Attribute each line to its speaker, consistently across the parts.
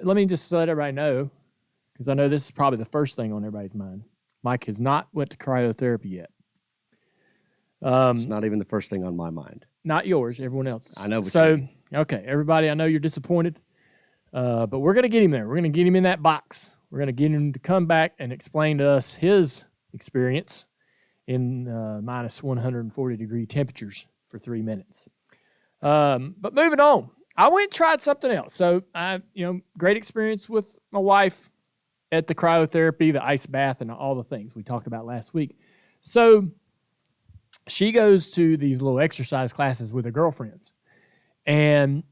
Speaker 1: let me just let everybody know, because I know this is probably the first thing on everybody's mind. Mike has not went to cryotherapy yet.
Speaker 2: It's not even the first thing on my mind.
Speaker 1: Not yours, everyone else's.
Speaker 2: I know.
Speaker 1: Okay, everybody, I know you're disappointed, but we're going to get him there. We're going to get him in that box. We're going to get him to come back and explain to us his experience in minus 140-degree temperatures for 3 minutes. But moving on, I went and tried something else. So great experience with my wife at the cryotherapy, the ice bath, and all the things we talked about last week. So she goes to these little exercise classes with her girlfriends, and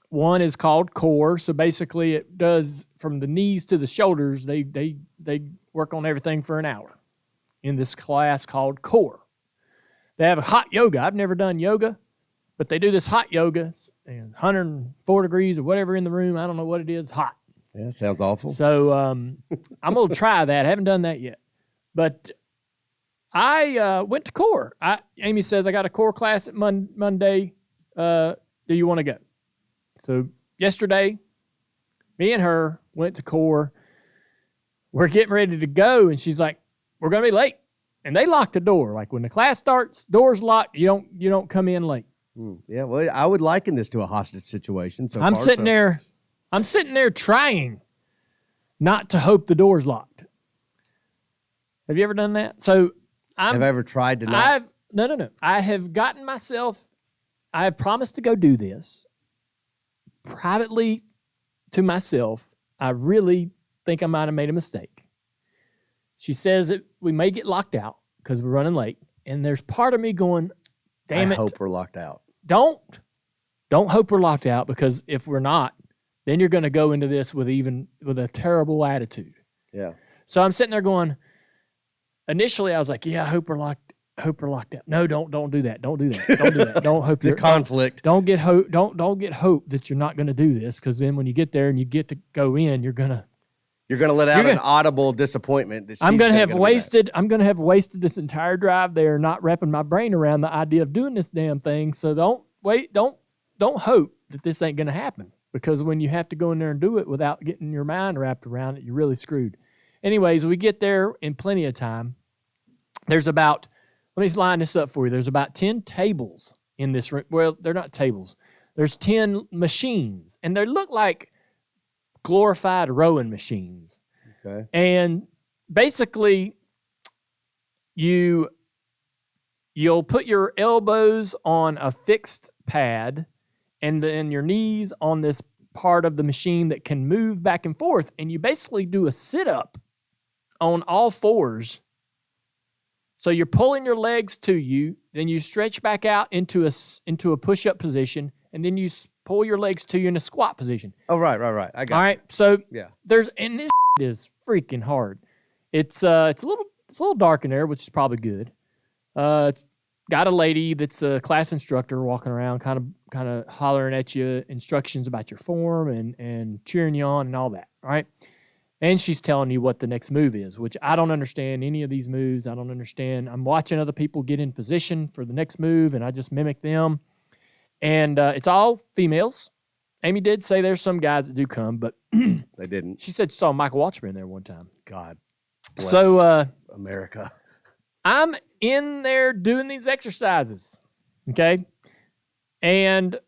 Speaker 1: one is called core. So basically, it does from the knees to the shoulders. They work on everything for an hour in this class called core. They have a hot yoga. I've never done yoga, but they do this hot yoga, and 104 degrees or whatever in the room. I don't know what it is. Hot.
Speaker 2: Yeah, sounds awful.
Speaker 1: So I'm going to try that. I haven't done that yet. But I went to core. Amy says, I got a core class at Monday. Do you want to go? So yesterday, me and her went to core. We're getting ready to go, and she's like, we're going to be late. And they locked the door. Like when the class starts, door's locked, you don't come in late.
Speaker 2: Yeah, well, I would liken this to a hostage situation. So
Speaker 1: I'm sitting there trying not to hope the door's locked. Have you ever done that? So
Speaker 2: have I ever tried to not?
Speaker 1: No. I have I have promised to go do this privately to myself. I really think I might have made a mistake. She says that we may get locked out because we're running late. And there's part of me going, damn it.
Speaker 2: I hope we're locked out.
Speaker 1: Don't hope we're locked out, because if we're not, then you're going to go into this with a terrible attitude.
Speaker 2: Yeah.
Speaker 1: So I'm sitting there going, initially I was like, yeah, I hope we're locked out. No, don't do that. Don't do that. Don't do that. Don't hope
Speaker 2: the conflict.
Speaker 1: Don't get hope. Don't get hope that you're not going to do this, because then when you get there and you get to go in, you're going to
Speaker 2: let out an audible disappointment. That
Speaker 1: I'm going to have wasted this entire drive there, not wrapping my brain around the idea of doing this damn thing. So don't hope that this ain't going to happen, because when you have to go in there and do it without getting your mind wrapped around it, you're really screwed. Anyways, we get there in plenty of time. Let me line this up for you. There's about 10 tables in this room. Well, they're not tables. There's 10 machines, and they look like glorified rowing machines.
Speaker 2: Okay.
Speaker 1: And basically, you'll put your elbows on a fixed pad and then your knees on this part of the machine that can move back and forth, and you basically do a sit-up on all fours. So you're pulling your legs to you, then you stretch back out into a push-up position, and then you pull your legs to you in a squat position.
Speaker 2: Oh, right. I got it.
Speaker 1: All right, so
Speaker 2: yeah,
Speaker 1: and this is freaking hard. It's a little dark in there, which is probably good. It's got a lady that's a class instructor walking around, kind of hollering at you instructions about your form and cheering you on and all that. All right. And she's telling you what the next move is, which I don't understand any of these moves. I don't understand. I'm watching other people get in position for the next move, and I just mimic them. And it's all females. Amy did say there's some guys that do come, but
Speaker 2: they didn't.
Speaker 1: She said she saw Michael Watchman there one time.
Speaker 2: God bless America.
Speaker 1: I'm in there doing these exercises, okay? And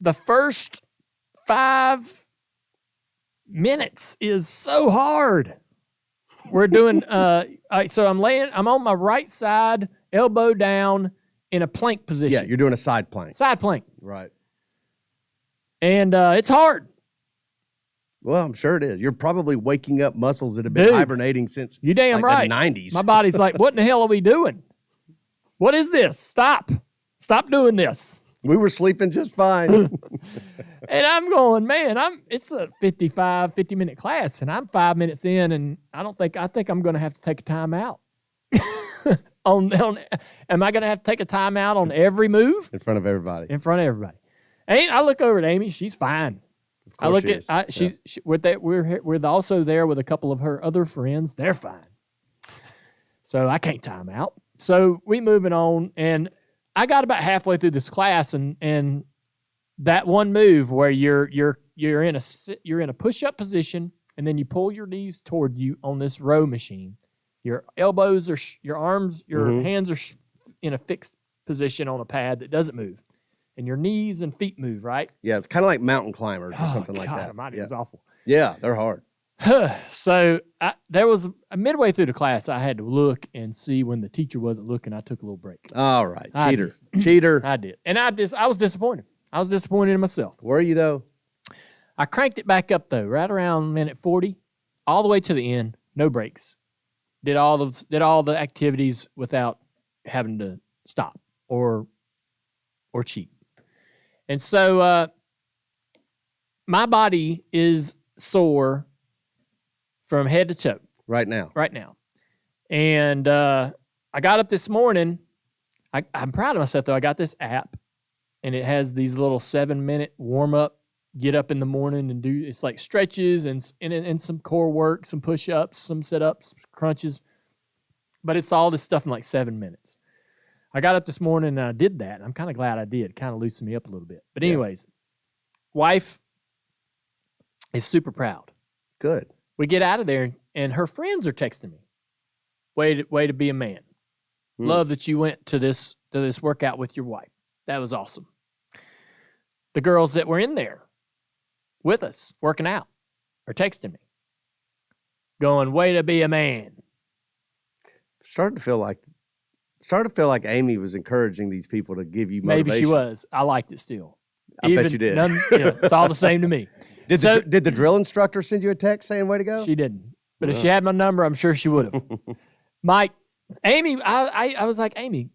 Speaker 1: the first 5 minutes is so hard. We're doing so I'm on my right side, elbow down in a plank position.
Speaker 2: Yeah, you're doing a side plank.
Speaker 1: Side plank.
Speaker 2: Right.
Speaker 1: And it's hard.
Speaker 2: Well, I'm sure it is. You're probably waking up muscles that have been hibernating since
Speaker 1: you damn right.
Speaker 2: the 90s.
Speaker 1: My body's like, what in the hell are we doing? What is this? Stop doing this.
Speaker 2: We were sleeping just fine.
Speaker 1: And I'm going, man, it's a 50-minute class, and I'm 5 minutes in, and I think I'm going to have to take a timeout. Am I going to have to take a timeout on every move?
Speaker 2: In front of everybody.
Speaker 1: In front of everybody. I look over at Amy. She's fine. I look at we're also there with a couple of her other friends. They're fine. So I can't time out. So we moving on, and I got about halfway through this class, and that one move where you're in a push-up position, and then you pull your knees toward you on this row machine. Your elbows are, your arms, your hands are in a fixed position on a pad that doesn't move, and your knees and feet move, right?
Speaker 2: Yeah, it's kind of like mountain climbers or something like that.
Speaker 1: Almighty, it was awful.
Speaker 2: Yeah, they're hard.
Speaker 1: So there was a midway through the class, I had to look and see when the teacher wasn't looking. I took a little break.
Speaker 2: All right, cheater.
Speaker 1: I did, and I was disappointed. I was disappointed in myself.
Speaker 2: Were you though?
Speaker 1: I cranked it back up though, right around minute 40, all the way to the end, no breaks. Did all the activities without having to stop or cheat. And so my body is sore from head to toe.
Speaker 2: Right now.
Speaker 1: And I got up this morning. I'm proud of myself, though. I got this app, and it has these little 7-minute warm-up, get up in the morning and do, it's like stretches and some core work, some push-ups, some sit-ups, crunches. But it's all this stuff in like 7 minutes. I got up this morning and I did that. And I'm kind of glad I did. It kind of loosened me up a little bit. But anyways, wife is super proud.
Speaker 2: Good.
Speaker 1: We get out of there, and her friends are texting me. Way to be a man. Love that you went to this workout with your wife. That was awesome. The girls that were in there with us working out are texting me, going, "Way to be a man."
Speaker 2: Starting to feel like Amy was encouraging these people to give you motivation.
Speaker 1: Maybe she was. I liked it still.
Speaker 2: I bet you did.
Speaker 1: It's all the same to me.
Speaker 2: Did the drill instructor send you a text saying "way to go"?
Speaker 1: She didn't. But if she had my number, I'm sure she would have. Mike, Amy, I was like, Amy,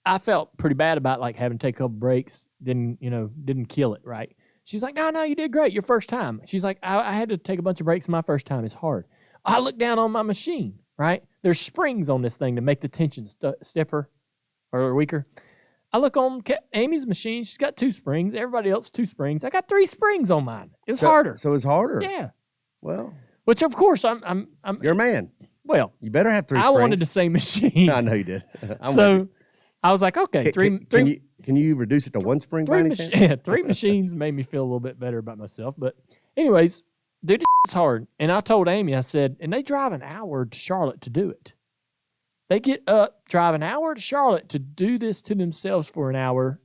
Speaker 1: I felt pretty bad about like having to take a couple breaks. Didn't kill it, right? She's like, no, you did great. Your first time. She's like, I had to take a bunch of breaks my first time. It's hard. I look down on my machine, right? There's springs on this thing to make the tension stiffer or weaker. I look on Amy's machine. She's got 2 springs. Everybody else 2 springs. I got 3 springs on mine. It's harder.
Speaker 2: So it's harder.
Speaker 1: Yeah.
Speaker 2: Well,
Speaker 1: which of course I'm.
Speaker 2: You're a man.
Speaker 1: Well,
Speaker 2: you better have 3 springs.
Speaker 1: I wanted the same machine.
Speaker 2: I know you did.
Speaker 1: So I was like, okay,
Speaker 2: Can you reduce it to 1 spring? By any chance?
Speaker 1: 3 machines made me feel a little bit better about myself. But anyways, dude, it's hard. And I told Amy, I said, and they drive an hour to Charlotte to do it. They get up, drive an hour to Charlotte to do this to themselves for an hour.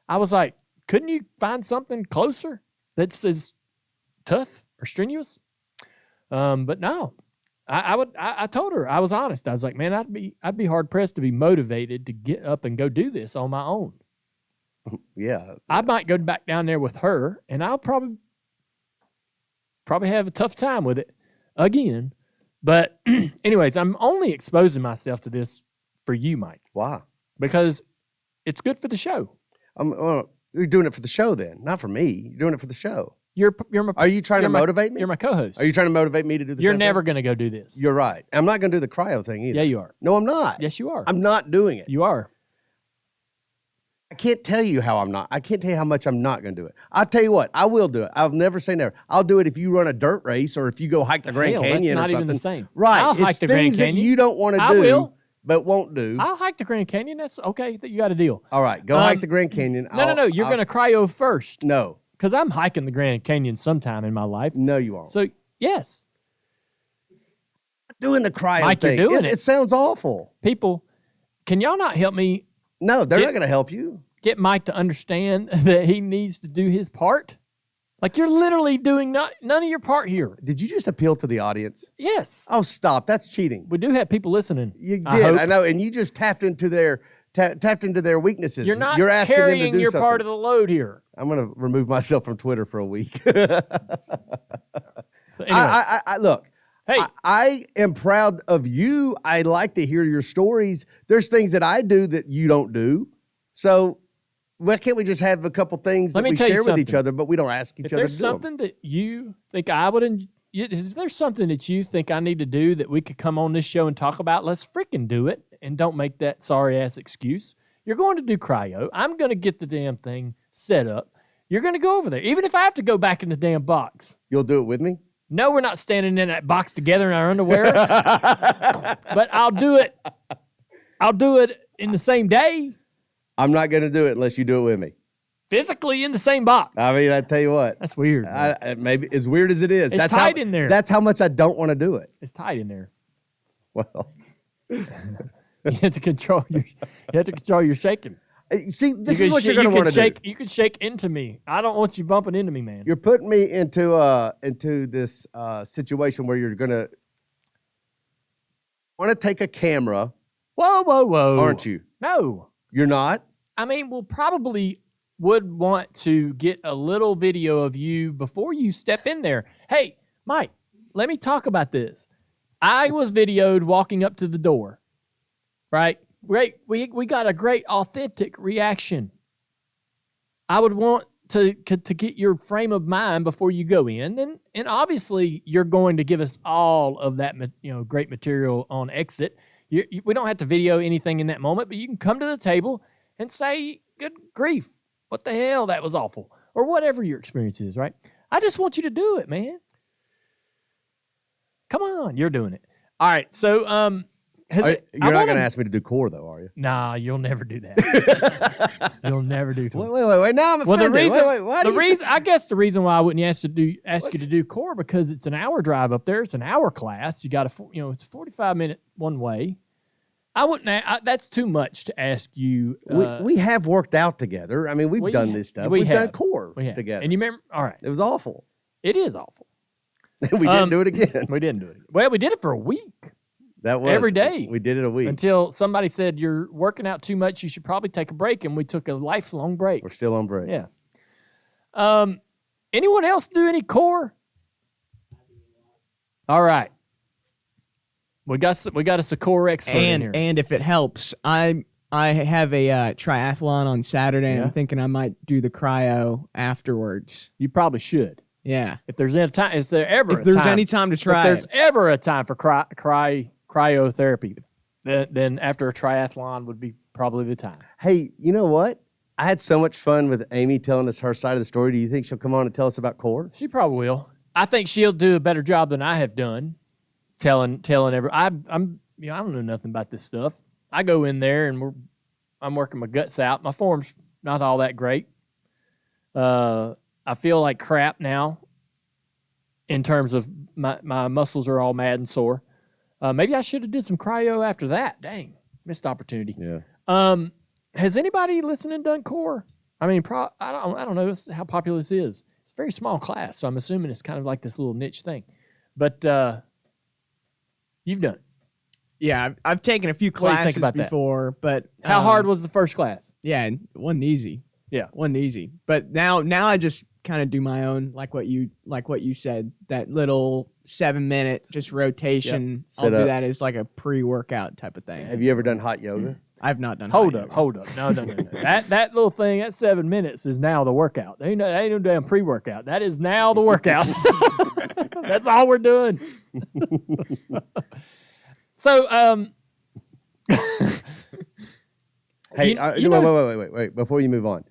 Speaker 1: I was like, couldn't you find something closer that's as tough or strenuous? But no, I told her, I was honest. I was like, man, I'd be hard pressed to be motivated to get up and go do this on my own.
Speaker 2: Yeah.
Speaker 1: I might go back down there with her, and I'll probably have a tough time with it again. But anyways, I'm only exposing myself to this for you, Mike.
Speaker 2: Why?
Speaker 1: Because it's good for the show.
Speaker 2: You're doing it for the show then, not for me. You're doing it for the show.
Speaker 1: Are
Speaker 2: you trying to motivate me?
Speaker 1: You're my co-host.
Speaker 2: Are you trying to motivate me to do this?
Speaker 1: You're never going to go do this.
Speaker 2: You're right. I'm not going to do the cryo thing either.
Speaker 1: Yeah, you are.
Speaker 2: No, I'm not.
Speaker 1: Yes, you are.
Speaker 2: I'm not doing it.
Speaker 1: You are.
Speaker 2: I can't tell you how I'm not. I can't tell you how much I'm not going to do it. I'll tell you what. I will do it. I'll never say never. I'll do it if you run a dirt race or if you go hike the Grand Canyon or something.
Speaker 1: That's not even the same.
Speaker 2: Right.
Speaker 1: I'll hike the Grand Canyon.
Speaker 2: That you don't want to do.
Speaker 1: I will.
Speaker 2: But won't do.
Speaker 1: I'll hike the Grand Canyon. That's okay. That you got a deal.
Speaker 2: All right. Go hike the Grand Canyon.
Speaker 1: No. You're going to cryo first.
Speaker 2: No.
Speaker 1: Because I'm hiking the Grand Canyon sometime in my life.
Speaker 2: No, you won't.
Speaker 1: So, yes.
Speaker 2: Doing the cryo
Speaker 1: Mike,
Speaker 2: thing.
Speaker 1: You're doing
Speaker 2: it sounds awful.
Speaker 1: People, can y'all not help me?
Speaker 2: No, they're not going to help you.
Speaker 1: Get Mike to understand that he needs to do his part? Like, you're literally doing none of your part here.
Speaker 2: Did you just appeal to the audience?
Speaker 1: Yes.
Speaker 2: Oh, stop. That's cheating.
Speaker 1: We do have people listening.
Speaker 2: You did. I know. And you just tapped into their weaknesses.
Speaker 1: You're not
Speaker 2: asking
Speaker 1: carrying
Speaker 2: them to do
Speaker 1: your
Speaker 2: something.
Speaker 1: part of the load here.
Speaker 2: I'm going to remove myself from Twitter for a week.
Speaker 1: So anyway.
Speaker 2: Look.
Speaker 1: Hey.
Speaker 2: I am proud of you. I like to hear your stories. There's things that I do that you don't do. So why can't we just have a couple things that we share with each other, but we don't ask each other to do
Speaker 1: If there's something that you think I would, if there's something that you think I need to do that we could come on this show and talk about, let's freaking do it. And don't make that sorry-ass excuse. You're going to do cryo. I'm going to get the damn thing set up. You're going to go over there. Even if I have to go back in the damn box.
Speaker 2: You'll do it with me?
Speaker 1: No, we're not standing in that box together in our underwear. But I'll do it. I'll do it in the same day.
Speaker 2: I'm not going to do it unless you do it with me.
Speaker 1: physically in the same box.
Speaker 2: I mean, I tell you what.
Speaker 1: That's weird.
Speaker 2: Maybe as weird as it is.
Speaker 1: It's tight in there.
Speaker 2: That's how much I don't want to do it.
Speaker 1: It's tight in there.
Speaker 2: Well,
Speaker 1: you have to control your shaking.
Speaker 2: See, this is what you're going to want to do.
Speaker 1: You can shake into me. I don't want you bumping into me, man.
Speaker 2: You're putting me into this situation where you're going to want to take a camera.
Speaker 1: Whoa.
Speaker 2: Aren't you?
Speaker 1: No.
Speaker 2: You're not?
Speaker 1: I mean, we'll probably would want to get a little video of you before you step in there. Hey, Mike, let me talk about this. I was videoed walking up to the door, right? Great. We got a great authentic reaction. I would want to get your frame of mind before you go in, and obviously you're going to give us all of that great material on exit. We don't have to video anything in that moment, but you can come to the table and say, "Good grief, what the hell? That was awful," or whatever your experience is. Right? I just want you to do it, man. Come on, you're doing it. All right, so
Speaker 2: you're not going to ask me to do core, though, are you?
Speaker 1: Nah, you'll never do that. You'll never do core.
Speaker 2: Wait. Now I'm offended.
Speaker 1: I guess the reason why I wouldn't ask you to do core because it's an hour drive up there. It's an hour class. You got it's 45-minute one way. I wouldn't. That's too much to ask you.
Speaker 2: We have worked out together. I mean, we've done this stuff. We've done core together.
Speaker 1: And you remember? All right.
Speaker 2: It was awful.
Speaker 1: It is awful.
Speaker 2: We didn't do it again.
Speaker 1: We didn't do it. Well, we did it for a week.
Speaker 2: That was
Speaker 1: every day.
Speaker 2: We did it a week
Speaker 1: until somebody said you're working out too much. You should probably take a break, and we took a lifelong break.
Speaker 2: We're still on break.
Speaker 1: Yeah. Anyone else do any core? All right. We got us a core expert in here.
Speaker 3: And if it helps, I have a triathlon on Saturday. And I'm thinking I might do the cryo afterwards.
Speaker 1: You probably should.
Speaker 3: Yeah.
Speaker 1: If there's any time, if there's
Speaker 3: any time to try,
Speaker 1: if there's ever a time for cryotherapy, then after a triathlon would be probably the time.
Speaker 2: Hey, you know what? I had so much fun with Amy telling us her side of the story. Do you think she'll come on and tell us about core?
Speaker 1: She probably will. I think she'll do a better job than I have done telling I don't know nothing about this stuff. I go in there and I'm working my guts out. My form's not all that great. I feel like crap now in terms of my muscles are all mad and sore. Maybe I should have did some cryo after that. Dang, missed opportunity.
Speaker 2: Yeah.
Speaker 1: Has anybody listening done core? I mean, I don't know how popular this is. It's a very small class, so I'm assuming it's kind of like this little niche thing. But you've done it.
Speaker 3: Yeah, I've taken a few classes before, but
Speaker 1: how hard was the first class?
Speaker 3: Yeah, it wasn't easy.
Speaker 1: Yeah,
Speaker 3: wasn't easy. But now I just kind of do my own, like what you said, that little 7-minute just rotation. Yep. I'll do that as like a pre-workout type of thing.
Speaker 2: Have you ever done hot yoga?
Speaker 3: I've not done.
Speaker 1: Hold up. No. that little thing, that 7 minutes is now the workout. Ain't no damn pre-workout. That is now the workout. That's all we're doing. So,
Speaker 2: hey, wait. Before you move on,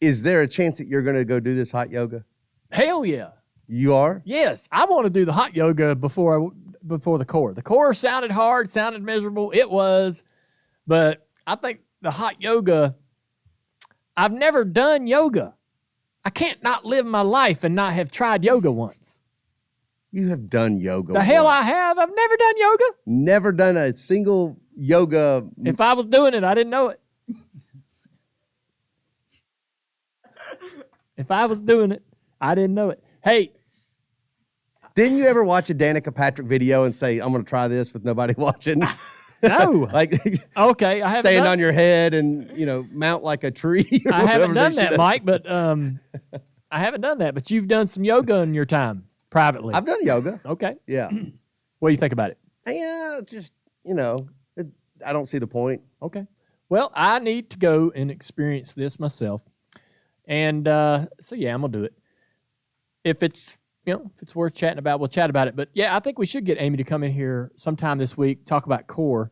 Speaker 2: is there a chance that you're going to go do this hot yoga?
Speaker 1: Hell yeah.
Speaker 2: You are?
Speaker 1: Yes. I want to do the hot yoga before the core. The core sounded hard, sounded miserable. It was. But I think the hot yoga, I've never done yoga. I can't not live my life and not have tried yoga once.
Speaker 2: You have done yoga.
Speaker 1: The hell I have. I've never done yoga.
Speaker 2: Never done a single yoga.
Speaker 1: If I was doing it, I didn't know it. If I was doing it, I didn't know it. Hey.
Speaker 2: Didn't you ever watch a Danica Patrick video and say, I'm going to try this with nobody watching?
Speaker 1: No.
Speaker 2: Like,
Speaker 1: okay, I haven't
Speaker 2: stand on your head and, mount like a tree.
Speaker 1: I haven't done that, Mike, but I haven't done that. But you've done some yoga in your time privately.
Speaker 2: I've done yoga.
Speaker 1: Okay.
Speaker 2: Yeah.
Speaker 1: What do you think about it?
Speaker 2: Yeah, just, I don't see the point.
Speaker 1: Okay. Well, I need to go and experience this myself. And so, yeah, I'm going to do it. If it's worth chatting about, we'll chat about it. But, yeah, I think we should get Amy to come in here sometime this week, talk about core.